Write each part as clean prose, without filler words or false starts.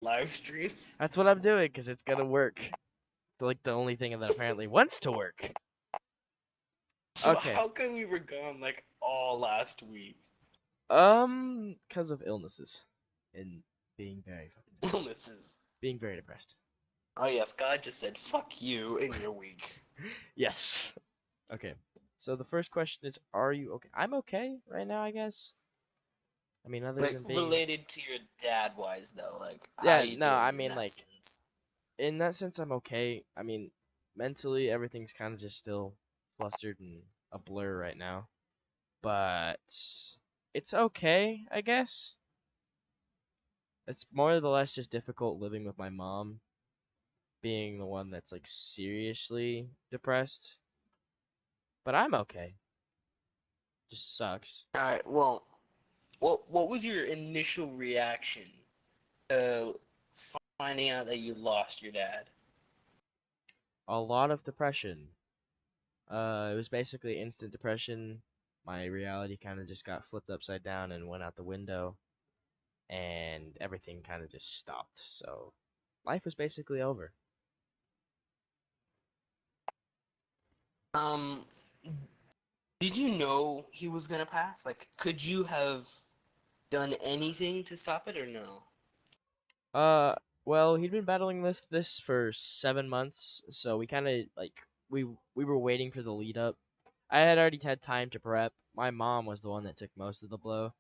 live stream. That's what I'm doing because it's gonna work. It's like the only thing that apparently wants to work. So Okay. how come we were gone like all last week? Because of illnesses and being very fucking depressed. Illnesses. Being very depressed. Oh yes, God just said fuck you in your week. Yes. Okay. So the first question is, are you okay? I'm okay right now, I guess. I mean, other Like than being, related to your dad wise though, like how yeah, you no, I doing in mean, that like, sense? in that sense, I'm okay. I mean, mentally, everything's kind of just still flustered and a blur right now. But it's okay, I guess. It's more or less just difficult living with my mom being the one that's like seriously depressed. But I'm okay. Just sucks. Alright, well, what was your initial reaction to finding out that you lost your dad? A lot of depression. It was basically instant depression. My reality kind of just got flipped upside down and went out the window, and everything kind of just stopped. So life was basically over. Um, did you know he was gonna pass? Like, could you have done anything to stop it or no? Uh, well, he'd been battling this for 7 months, so we kind of like we were waiting for the lead up. I had already had time to prep. My mom was the one that took most of the blow.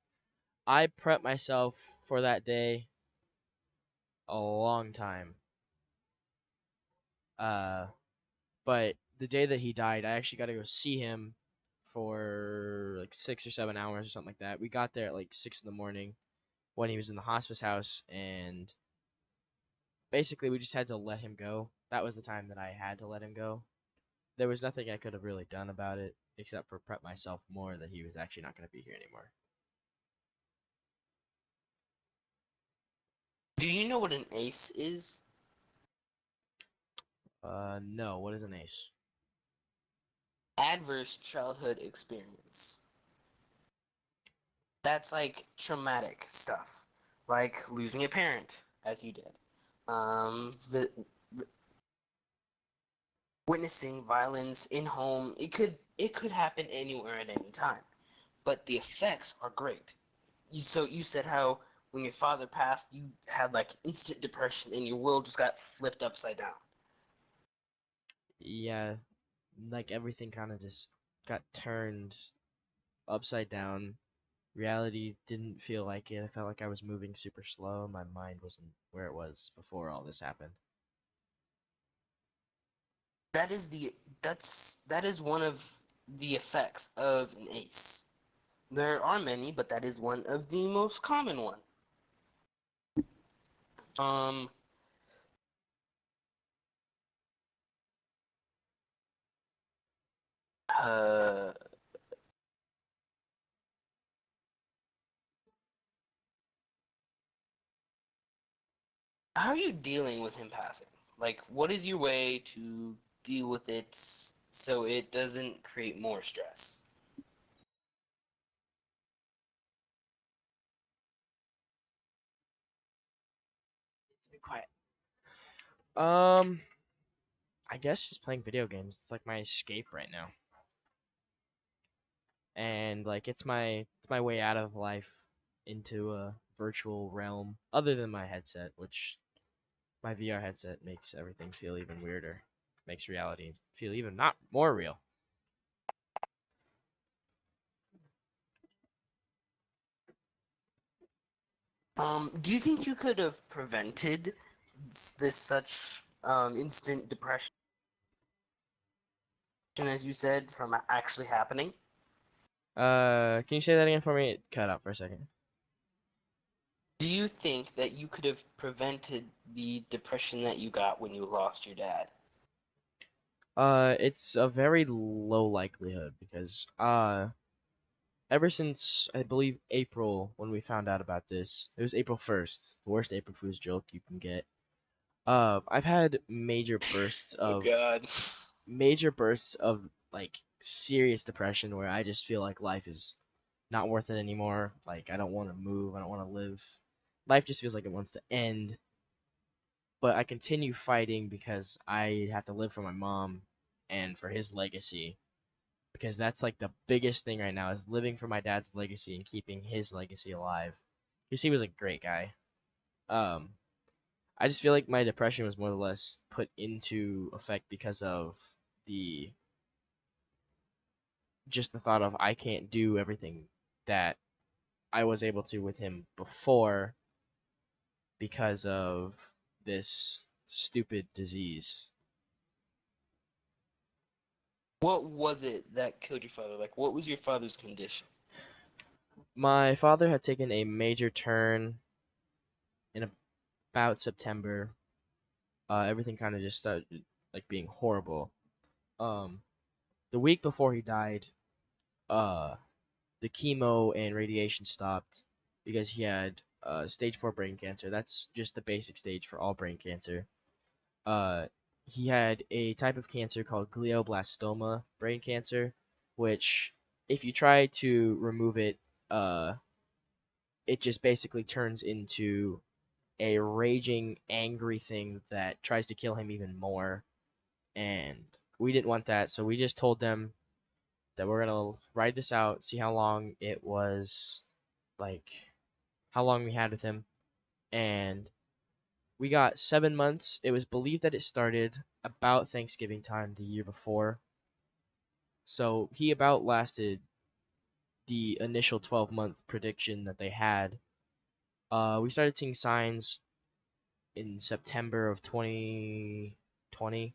I prepped myself for that day a long time. Uh, but the day that he died, I actually got to go see him for like 6 or 7 hours or something like that. We got there at like 6 in the morning when he was in the hospice house, and basically we just had to let him go. That was the time that I had to let him go. There was nothing I could have really done about it except for prep myself more that he was actually not going to be here anymore. Do you know what an ACE is? No, what is an ace? Adverse childhood experience. That's like traumatic stuff, like losing a parent, as you did. The witnessing violence in home. It could happen anywhere at any time, but the effects are great. So you said how when your father passed, you had like instant depression and your world just got flipped upside down. Yeah, like everything kind of just got turned upside down. Reality didn't feel like it. I felt like I was moving super slow. My mind wasn't where it was before all this happened. That is the that is one of the effects of an ACE. There are many, but that is one of the most common one. Um, uh, how are you dealing with him passing? Like, what is your way to deal with it so it doesn't create more stress? It's been quiet. Um, I guess just playing video games. It's like my escape right now. And like it's my way out of life into a virtual realm other than my headset, which my VR headset makes everything feel even weirder. Makes reality feel even not more real. Do you think you could have prevented this such instant depression, as you said, from actually happening? Can you say that again for me? It cut out for a second. Do you think that you could have prevented the depression that you got when you lost your dad? It's a very low likelihood because ever since I believe April when we found out about this, it was April 1st, the worst April Fool's joke you can get. I've had Oh God. major bursts of like serious depression where I just feel like life is not worth it anymore. Like I don't want to move, I don't want to live. Life just feels like it wants to end. but I continue fighting because I have to live for my mom and for his legacy, because that's like the biggest thing right now is living for my dad's legacy and keeping his legacy alive, because he was a great guy. Um, I just feel like my depression was more or less put into effect because of the just the thought of I can't do everything that I was able to with him before because of this stupid disease. What was it that killed your father? Like, what was your father's condition? My father had taken a major turn in about September. Everything kind of just started like being horrible. Um, the week before he died, uh, the chemo and radiation stopped because he had stage 4 brain cancer. That's just the basic stage for all brain cancer. Uh, he had a type of cancer called glioblastoma brain cancer, which if you try to remove it, uh, it just basically turns into a raging, angry thing that tries to kill him even more. And we didn't want that, so we just told them that we're gonna ride this out, see how long it was, like how long we had with him, and we got 7 months. It was believed that it started about Thanksgiving time the year before, so he about lasted the initial 12-month prediction that they had. We started seeing signs in September of 2020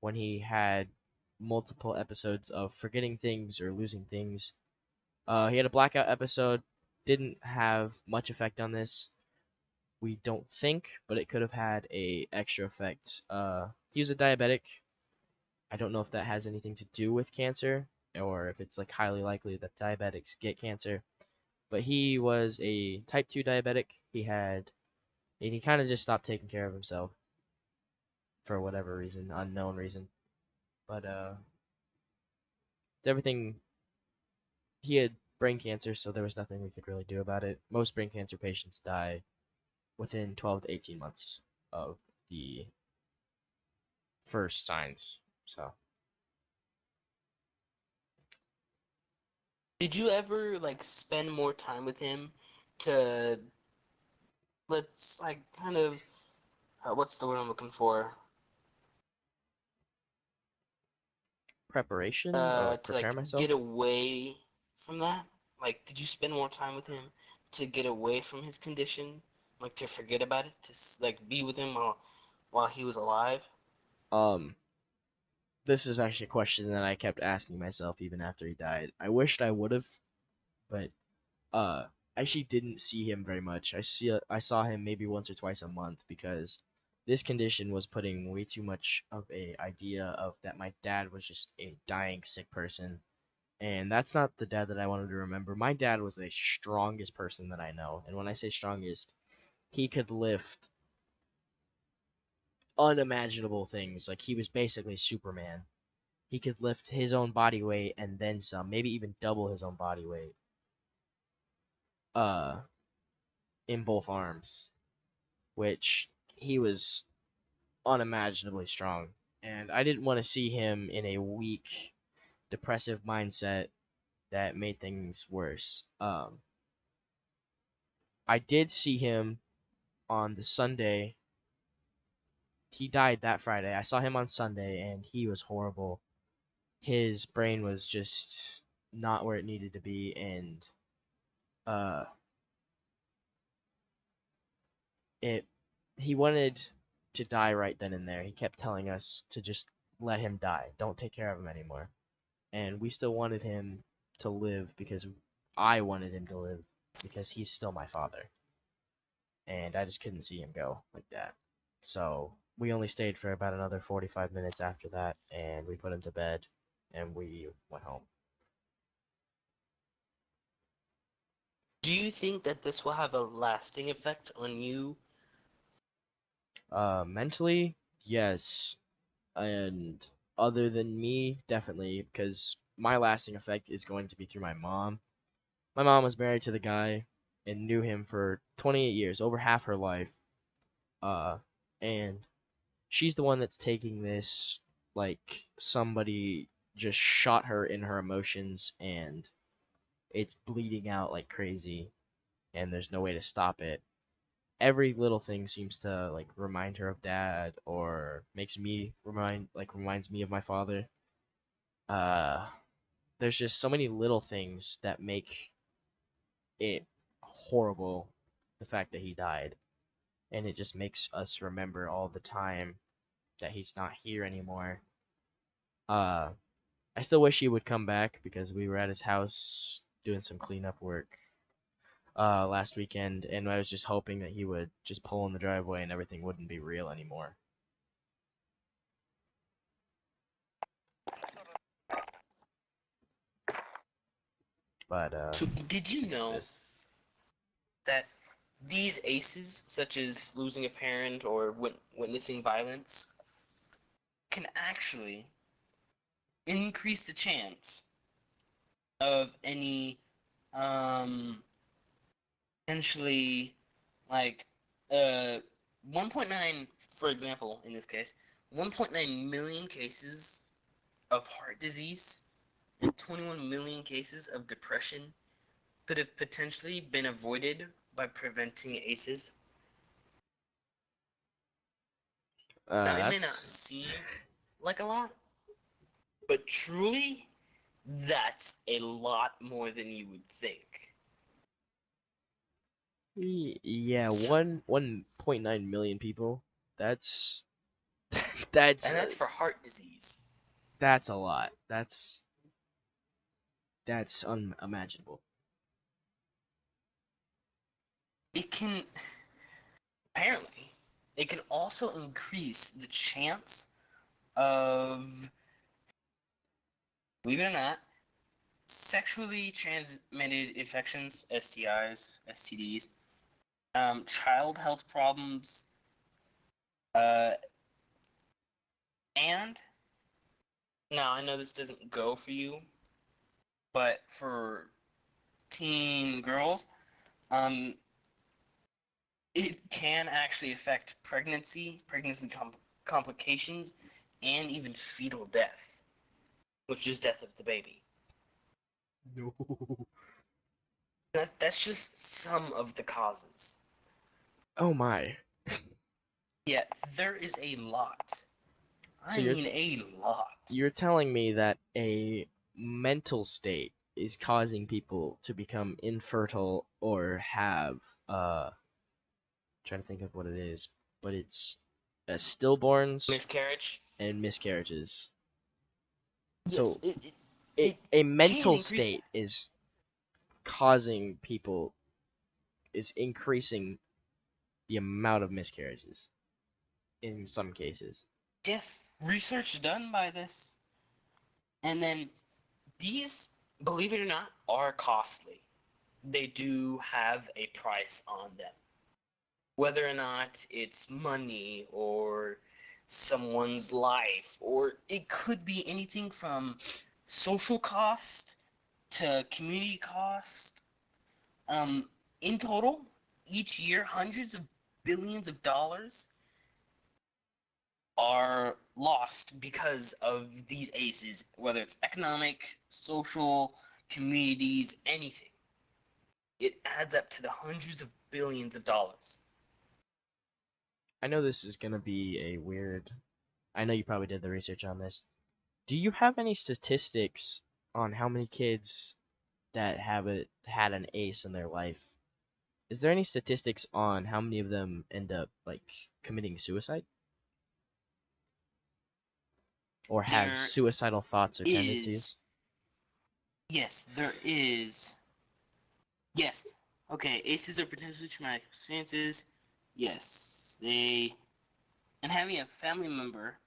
when he had multiple episodes of forgetting things or losing things. He had a blackout episode, didn't have much effect on this. We don't think, but it could have had a extra effect. He was a diabetic. I don't know if that has anything to do with cancer or if it's like highly likely that diabetics get cancer. But he was a type 2 diabetic. And he kind of just stopped taking care of himself for whatever reason, unknown reason. But everything he had brain cancer, so there was nothing we could really do about it. Most brain cancer patients die within 12 to 18 months of the first signs. So, Did you ever like spend more time with him to let's like kind of what's the word I'm looking for? preparation or like To prepare like myself. get away from that? Like, did you spend more time with him to get away from his condition? Like to forget about it? To like be with him while he was alive? Um, this is actually a question that I kept asking myself even after he died. I wished I would have, but uh, I actually didn't see him very much. I saw him maybe once or twice a month because this condition was putting way too much of a idea of that my dad was just a dying sick person, and that's not the dad that I wanted to remember. My dad was the strongest person that I know, and when I say strongest, he could lift unimaginable things. Like he was basically Superman. He could lift his own body weight and then some, maybe even double his own body weight. Uh, in both arms, which he was unimaginably strong. And I didn't want to see him in a weak, depressive mindset that made things worse. I did see him on the Sunday. He died that Friday. I saw him on Sunday, and he was horrible. His brain was just not where it needed to be, and uh, it he wanted to die right then and there. He kept telling us to just let him die. Don't take care of him anymore. And we still wanted him to live because I wanted him to live because he's still my father. And I just couldn't see him go like that. So we only stayed for about another 45 minutes after that, and we put him to bed, and we went home. Do you think that this will have a lasting effect on you? Mentally, yes, and other than me, definitely, because my lasting effect is going to be through my mom. My mom was married to the guy and knew him for 28 years, over half her life. Uh, and she's the one that's taking this like somebody just shot her in her emotions and it's bleeding out like crazy and there's no way to stop it. Every little thing seems to like remind her of dad or makes me reminds me of my father. Uh there's just so many little things that make it horrible, the fact that he died, and it just makes us remember all the time that he's not here anymore. Uh I still wish he would come back because we were at his house doing some cleanup work last weekend, and I was just hoping that he would just pull in the driveway and everything wouldn't be real anymore. But So did you yes, it know is. that these ACEs, such as losing a parent or witnessing violence, can actually increase the chance of any um potentially like uh 1.9, for example, in this case, 1.9 million cases of heart disease and 21 million cases of depression could have potentially been avoided by preventing ACEs. Now, it may not That's seem like a lot, but truly, that's a lot more than you would think. yeah, So, 1.9 million people. That's that's and that's for heart disease. that's a lot. That's unimaginable. It can, apparently, it can also increase the chance of, believe it or not, sexually transmitted infections, STIs, STDs, child health problems, uh, and now I know this doesn't go for you, but for teen girls, um, it can actually affect pregnancy complications, and even fetal death, which is death of the baby. No. That's just some of the causes. Oh my. Yeah, there is a lot. So I mean, a lot. you're telling me that a mental state is causing people to become infertile or have trying to think of what it is, but it's stillborns Miscarriage. and miscarriages. Yes, So it a can mental increase that. state is causing people is increasing the amount of miscarriages in some cases. Yes, research done by this. And then these, believe it or not, are costly. They do have a price on them. Whether or not it's money or someone's life, or it could be anything from social cost to community cost. Um, in total, each year, hundreds of billions of dollars are lost because of these ACEs, whether it's economic, social, communities, anything. It adds up to the hundreds of billions of dollars. I know this is gonna be a weird. I know you probably did the research on this. Do you have any statistics on how many kids that had an ace in their life? Is there any statistics on how many of them end up like committing suicide or have There suicidal thoughts or is, tendencies? yes, there is, yes. Okay, ACEs are potentially traumatic experiences. Yes, they, and having a family member,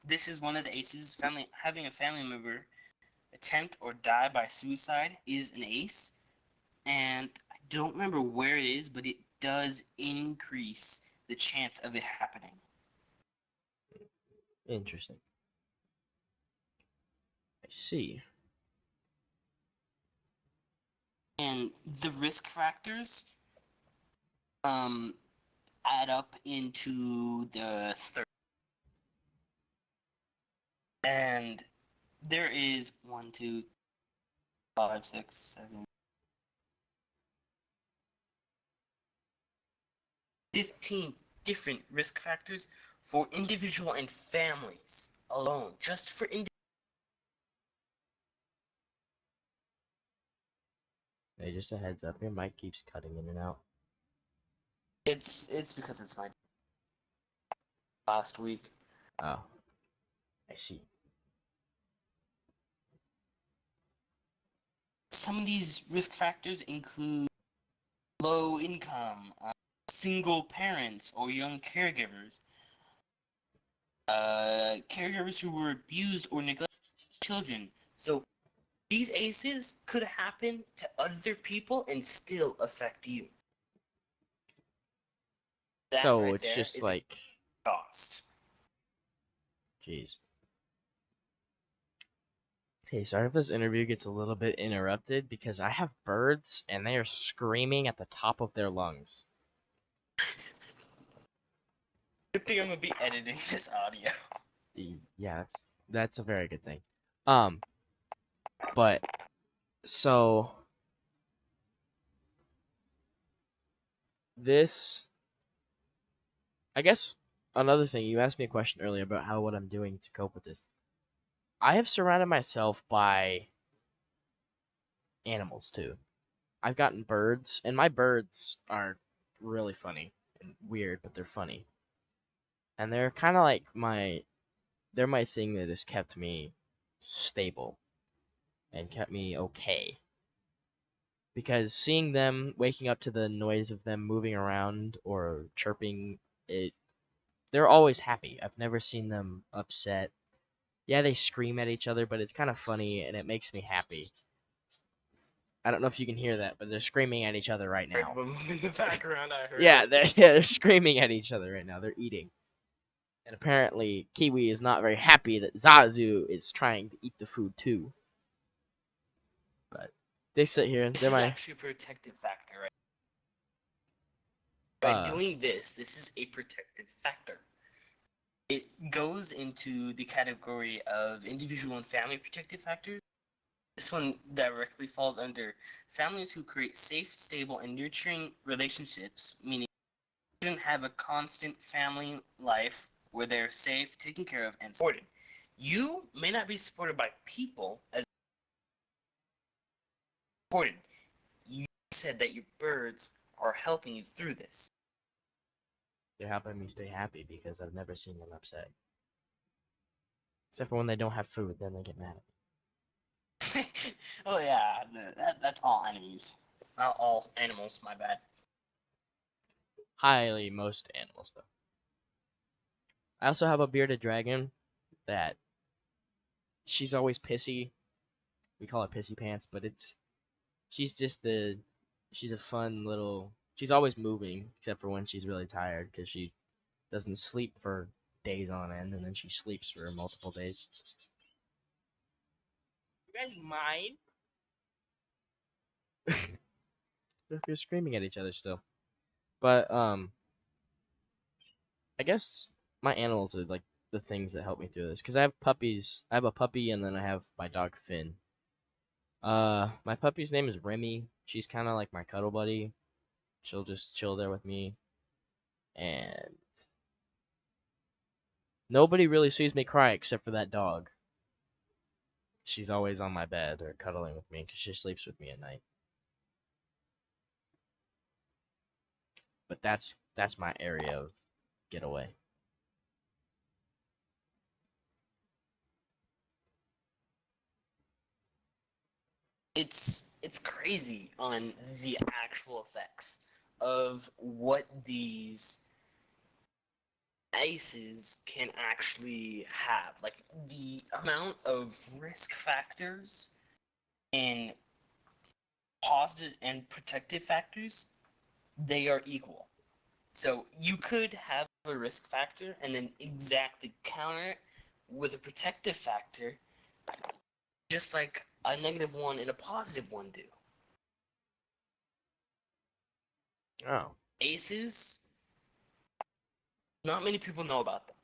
this is one of the ACEs, having a family member attempt or die by suicide is an ACE, and I don't remember where it is, but it does increase the chance of it happening. Interesting. I see. And the risk factors um, add up into the third. And there is 1, 2, 5, 6, 7, 15 different risk factors for individual and families alone, just for Hey, just a heads up, your mic keeps cutting in and out. it's because it's my last week. Oh, I see. Some of these risk factors include low income, single parents or young caregivers, caregivers who were abused or neglected children. So these ACEs could happen to other people and still affect you. That So right it's there just is a like, cost. jeez. Hey, sorry if this interview gets a little bit interrupted because I have birds and they are screaming at the top of their lungs. Good thing I'm gonna be editing this audio. Yeah, that's a very good thing. Um, but so this, I guess another thing, you asked me a question earlier about what I'm doing to cope with this. I have surrounded myself by animals too. I've gotten birds, and my birds are really funny and weird, but they're funny. And they're kind of like they're my thing that has kept me stable and kept me okay. Because seeing them, waking up to the noise of them moving around or chirping, they're always happy. I've never seen them upset. Yeah, they scream at each other, but it's kind of funny and it makes me happy. I don't know if you can hear that, but they're screaming at each other right now. In the background, I heard Yeah, it. they're screaming at each other right now. They're eating. And apparently, Kiwi is not very happy that Zazu is trying to eat the food too. But they sit here. This They're is my actually a protective factor, right? By uh doing this is a protective factor. It goes into the category of individual and family protective factors. This one directly falls under families who create safe, stable, and nurturing relationships, meaning children have a constant family life where they're safe, taken care of, and supported. You may not be supported by people as supported. You said that your birds are helping you through this. they're helping me stay happy because I've never seen them upset. Except for when they don't have food, then they get mad at me. Oh yeah, that's all enemies. All animals, my bad. Highly most animals though. I also have a bearded dragon that she's always pissy. We call it pissy pants, but she's just she's a fun little. She's always moving, except for when she's really tired, because she doesn't sleep for days on end, and then she sleeps for multiple days. You guys mind? If you're screaming at each other still. But I guess my animals are like the things that help me through this, because I have puppies. I have a puppy, and then I have my dog Finn. My puppy's name is Remy. She's kind of like my cuddle buddy. She'll just chill there with me, and nobody really sees me cry except for that dog. She's always on my bed or cuddling with me because she sleeps with me at night. But that's my area of getaway. It's crazy on the actual effects of what these aces can actually have. Like the amount of risk factors and positive and protective factors, they are equal. So you could have a risk factor and then exactly counter it with a protective factor, just like a negative one and a positive one do. Oh, Aces, not many people know about them.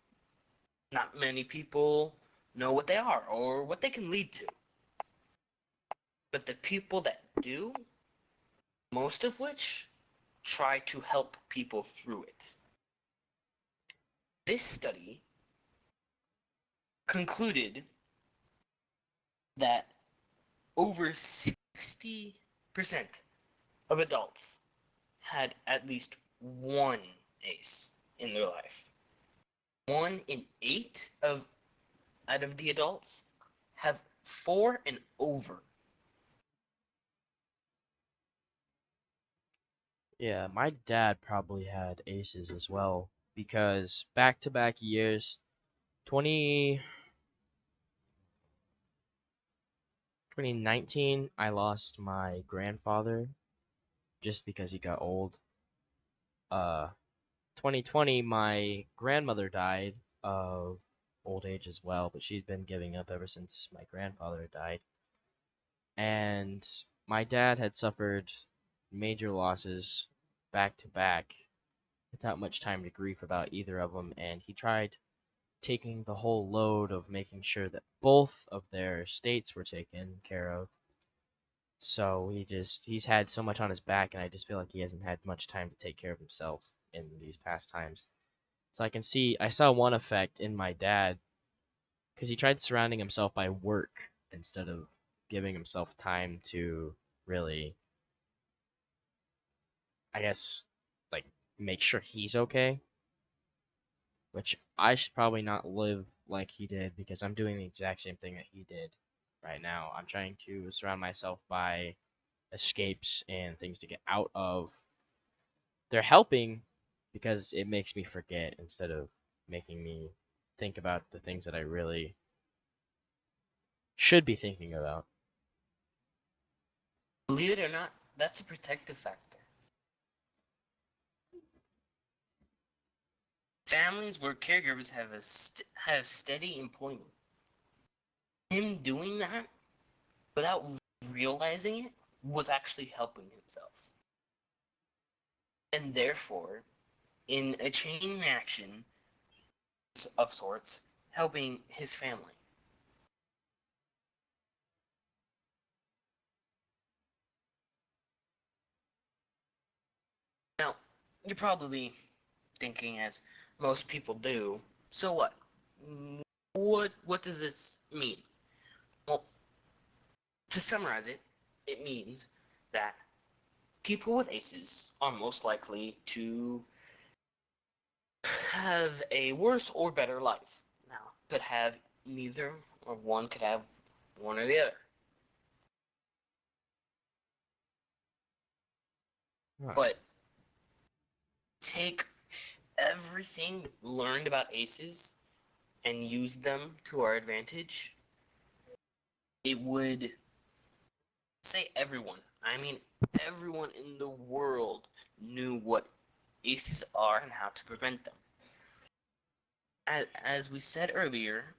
Not many people know what they are or what they can lead to. But the people that do, most of which try to help people through it. This study concluded that over 60% of adults had at least one ACE in their life. 1 in 8 out of the adults have 4 and over. Yeah, my dad probably had aces as well because back-to-back years, 20 2019, I lost my grandfather just because he got old. Uh, 2020, my grandmother died of old age as well, but she's been giving up ever since my grandfather died. And my dad had suffered major losses back to back without much time to grieve about either of them, and he tried taking the whole load of making sure that both of their estates were taken care of. So he's had so much on his back, and I just feel like he hasn't had much time to take care of himself in these past times. So I saw one effect in my dad because he tried surrounding himself by work instead of giving himself time to really, I guess, like make sure he's okay. Which I should probably not live like he did because I'm doing the exact same thing that he did right now. I'm trying to surround myself by escapes and things to get out of. They're helping because it makes me forget instead of making me think about the things that I really should be thinking about. Believe it or not, that's a protective factor. Families where caregivers have steady employment. Him doing that without realizing it was actually helping himself. And therefore, in a chain reaction of sorts, helping his family. Now, you're probably thinking, as most people do, so what? What does this mean? Well, to summarize it, it means that people with ACEs are most likely to have a worse or better life. Now, could have neither, or one could have one or the other. Huh. But take everything learned about ACEs and use them to our advantage, it would say everyone. I mean, everyone in the world knew what ACEs are and how to prevent them. As we said earlier,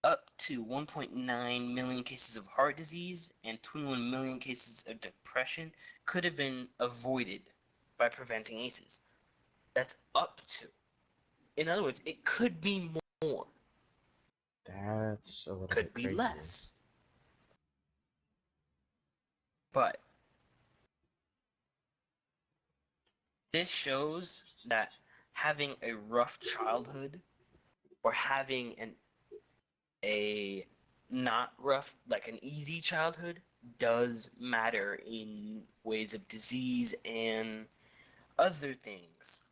up to 1.9 million cases of heart disease and 21 million cases of depression could have been avoided by preventing ACEs. That's up to. In other words, it could be more, That's a little could bit be crazy. less. But this shows that having a rough childhood or having a not rough, like an easy childhood, does matter in ways of disease and other things.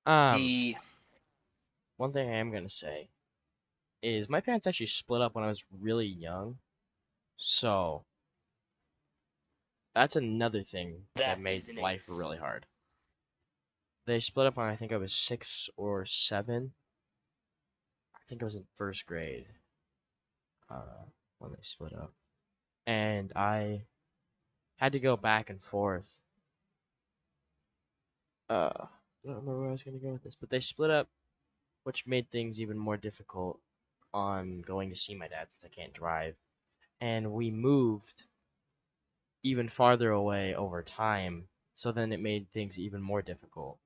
Um, The One thing I am gonna say is my parents actually split up when I was really young, so that's another thing that that made is an life ace. really hard. They split up when I think I was 6 or 7. I think I was in first grade uh, when they split up, and I had to go back and forth. I don't remember where I was gonna go with this, but they split up, which made things even more difficult on going to see my dad since I can't drive, and we moved even farther away over time, so then it made things even more difficult.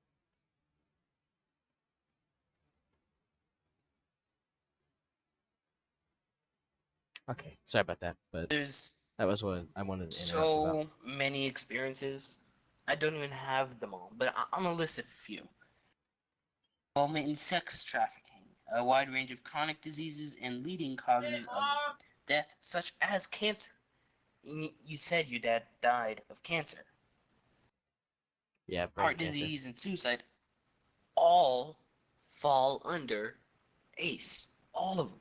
Okay, sorry about that, but There's that was what I wanted to interrupt about. so many experiences. I don't even have them all, but I'm gonna list a few. Involvement in sex trafficking, a wide range of chronic diseases and leading causes of death, such as cancer. You said your dad died of cancer. Yeah, brain Heart cancer. disease and suicide all fall under ACE. All of them.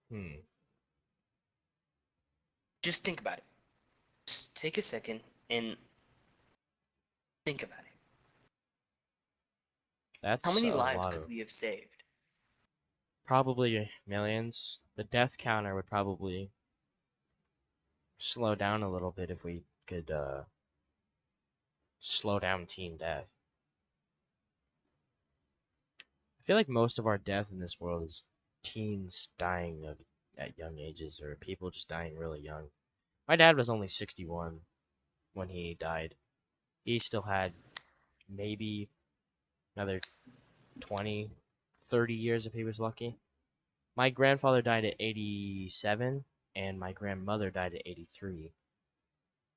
Hmm. Just think about it. Just take a second and think about it. How That's many a lives lot could of we have saved? probably millions. The death counter would probably slow down a little bit if we could slow down teen death. I feel like most of our death in this world is teens dying at young ages or people just dying really young. My dad was only 61 when he died. He still had maybe another 20, 30 years if he was lucky. My grandfather died at 87 and my grandmother died at 83.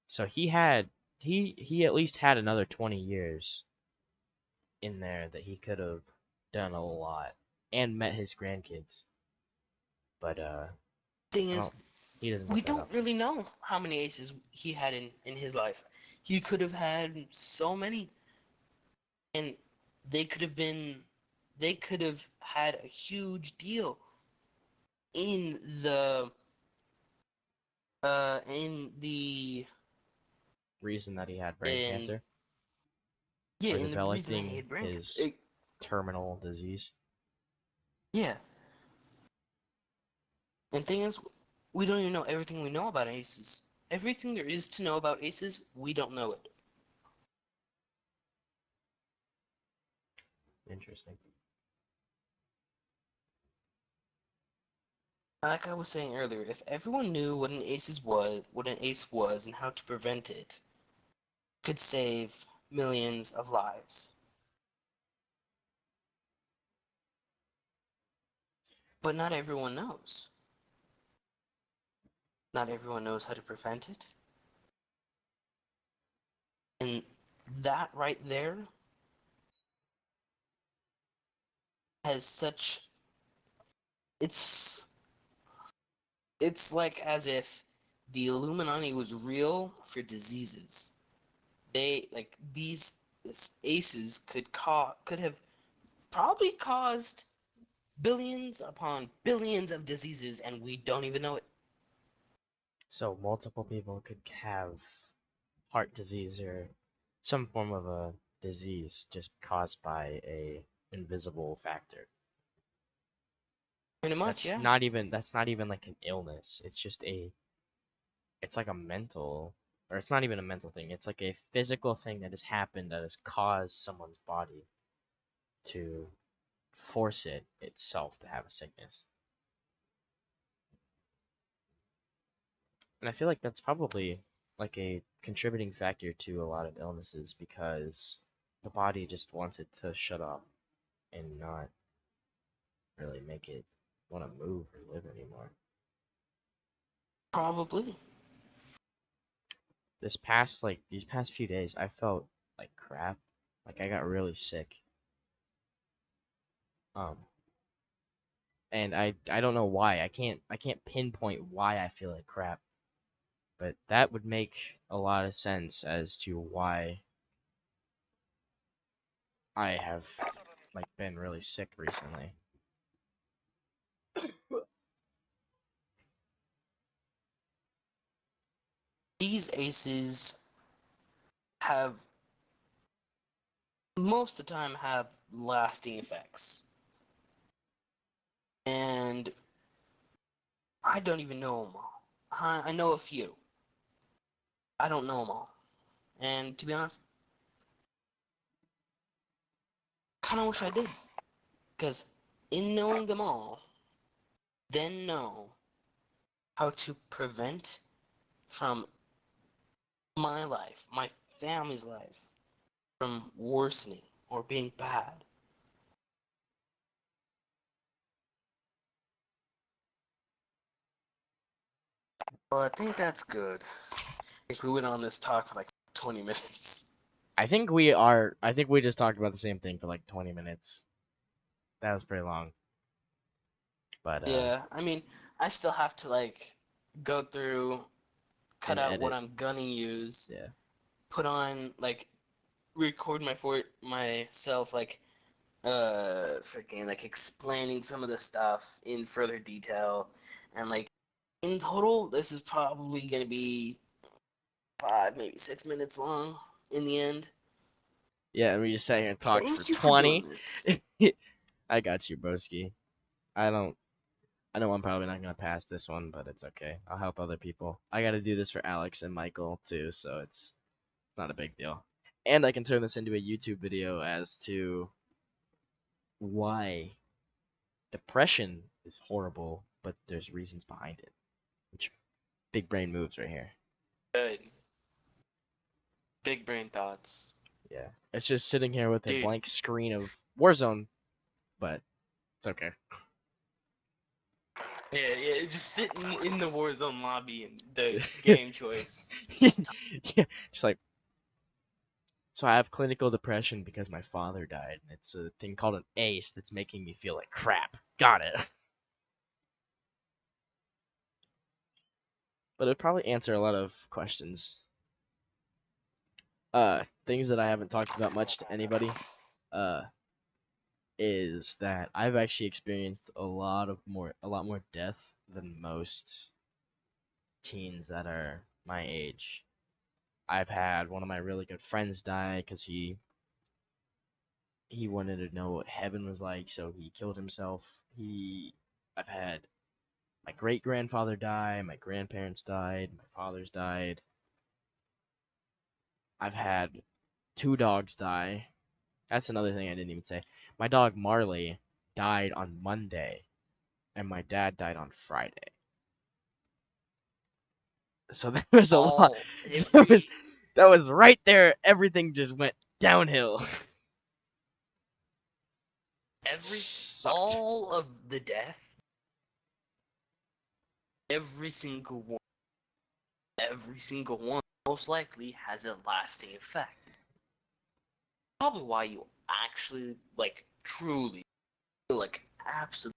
So he at least had another 20 years in there that he could have done a lot and met his grandkids. But Thing I is, don't he doesn't we get that don't option. really know how many aces he had in his life. He could have had so many, and they could have been, they could have had a huge deal in the Reason that he had brain in cancer yeah, or in the reason that he developing had brain cancer. his terminal disease. Yeah, and thing is, we don't even know everything we know about aces. Everything there is to know about aces, we don't know it. Interesting. Like I was saying earlier, if everyone knew what an ace was, and how to prevent it, could save millions of lives. But not everyone knows. Not everyone knows how to prevent it. And that right there has such it's it's like as if the Illuminati was real for diseases. They like these aces could have probably caused billions upon billions of diseases and we don't even know it. So multiple people could have heart disease or some form of a disease just caused by a invisible factor. Pretty much, yeah. That's not even like an illness. It's like a mental or it's not even a mental thing. It's like a physical thing that has happened that has caused someone's body to force it itself to have a sickness. And I feel like that's probably like a contributing factor to a lot of illnesses because the body just wants it to shut up and not really make it want to move or live anymore. Probably. These past few days I felt like crap. Like I got really sick. Um and I don't know why. I can't pinpoint why I feel like crap. But that would make a lot of sense as to why I have like been really sick recently. These aces have most of the time have lasting effects. And I don't even know them all. I know a few. I don't know them all. And to be honest, kind of wish I did. Because in knowing them all, then know how to prevent from my life, my family's life, from worsening or being bad. Well, I think that's good. I think we went on this talk for like 20 minutes. I think we just talked about the same thing for like 20 minutes. That was pretty long. But Yeah, I mean, I still have to like go through, cut and out what edit. I'm gonna use, Yeah. put on like record myself like freaking like explaining some of the stuff in further detail, and like in total this is probably gonna be 5 maybe 6 minutes long in the end. Yeah, and we just sat here and talked for Thank you for 20. doing this. I got you, broski. I don't. I know I'm probably not gonna pass this one, but it's okay. I'll help other people. I gotta do this for Alex and Michael too, so it's not a big deal. And I can turn this into a YouTube video as to why depression is horrible, but there's reasons behind it. Which big brain moves right here. Good. Big brain thoughts. Yeah. It's just sitting here with a Dude, blank screen of Warzone, but it's okay. yeah, just sitting in the Warzone lobby and the Yeah, game choice. just like, so I have clinical depression because my father died, and it's a thing called an ACE that's making me feel like crap. Got it. But it'd probably answer a lot of questions. Things that I haven't talked about much to anybody. Uh, is that I've actually experienced a lot more death than most teens that are my age. I've had one of my really good friends die because he wanted to know what heaven was like, so he killed himself. I've had my great grandfather die, my grandparents died, my father's died. I've had two dogs die. That's another thing I didn't even say. My dog Marley died on Monday, and my dad died on Friday. So there was a lot. All That was every that was right there. Everything just went downhill. It every sucked. all of the death, every single one, most likely has a lasting effect. Probably why you actually like truly feel like absolute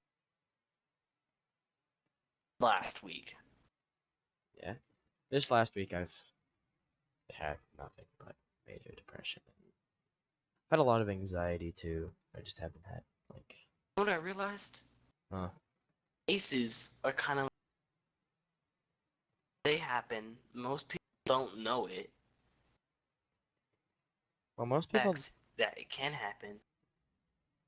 last week. Yeah. This last week I've had nothing but major depression. I've had a lot of anxiety too. I just haven't had like You know what I realized? uh Aces are kind of they happen. Most people don't know it. well Facts that it can happen.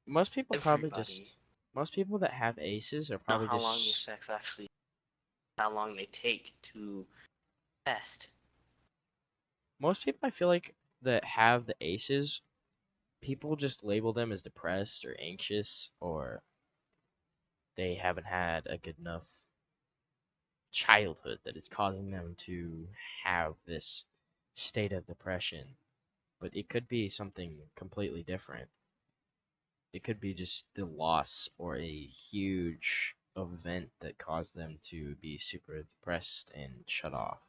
most people probably Everybody just most people that have aces are know probably how long the just effects actually, how long they take to test. most people I feel like that have the aces, people just label them as depressed or anxious or they haven't had a good enough childhood that is causing them to have this state of depression. But it could be something completely different. It could be just the loss or a huge event that caused them to be super depressed and shut off.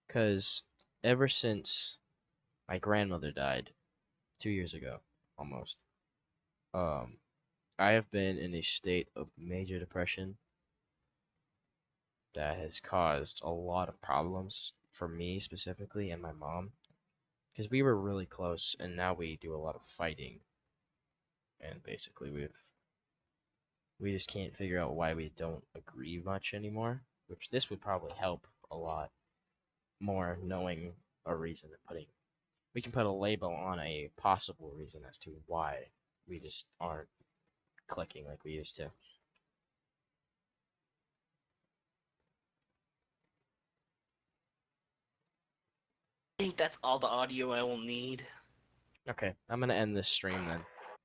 Because ever since my grandmother died 2 years ago, almost, um, I have been in a state of major depression that has caused a lot of problems for me specifically and my mom. Because we were really close, and now we do a lot of fighting, and basically we just can't figure out why we don't agree much anymore. Which this would probably help a lot more knowing a reason and putting we can put a label on a possible reason as to why we just aren't clicking like we used to. I think that's all the audio I will need. Okay, I'm gonna end this stream then.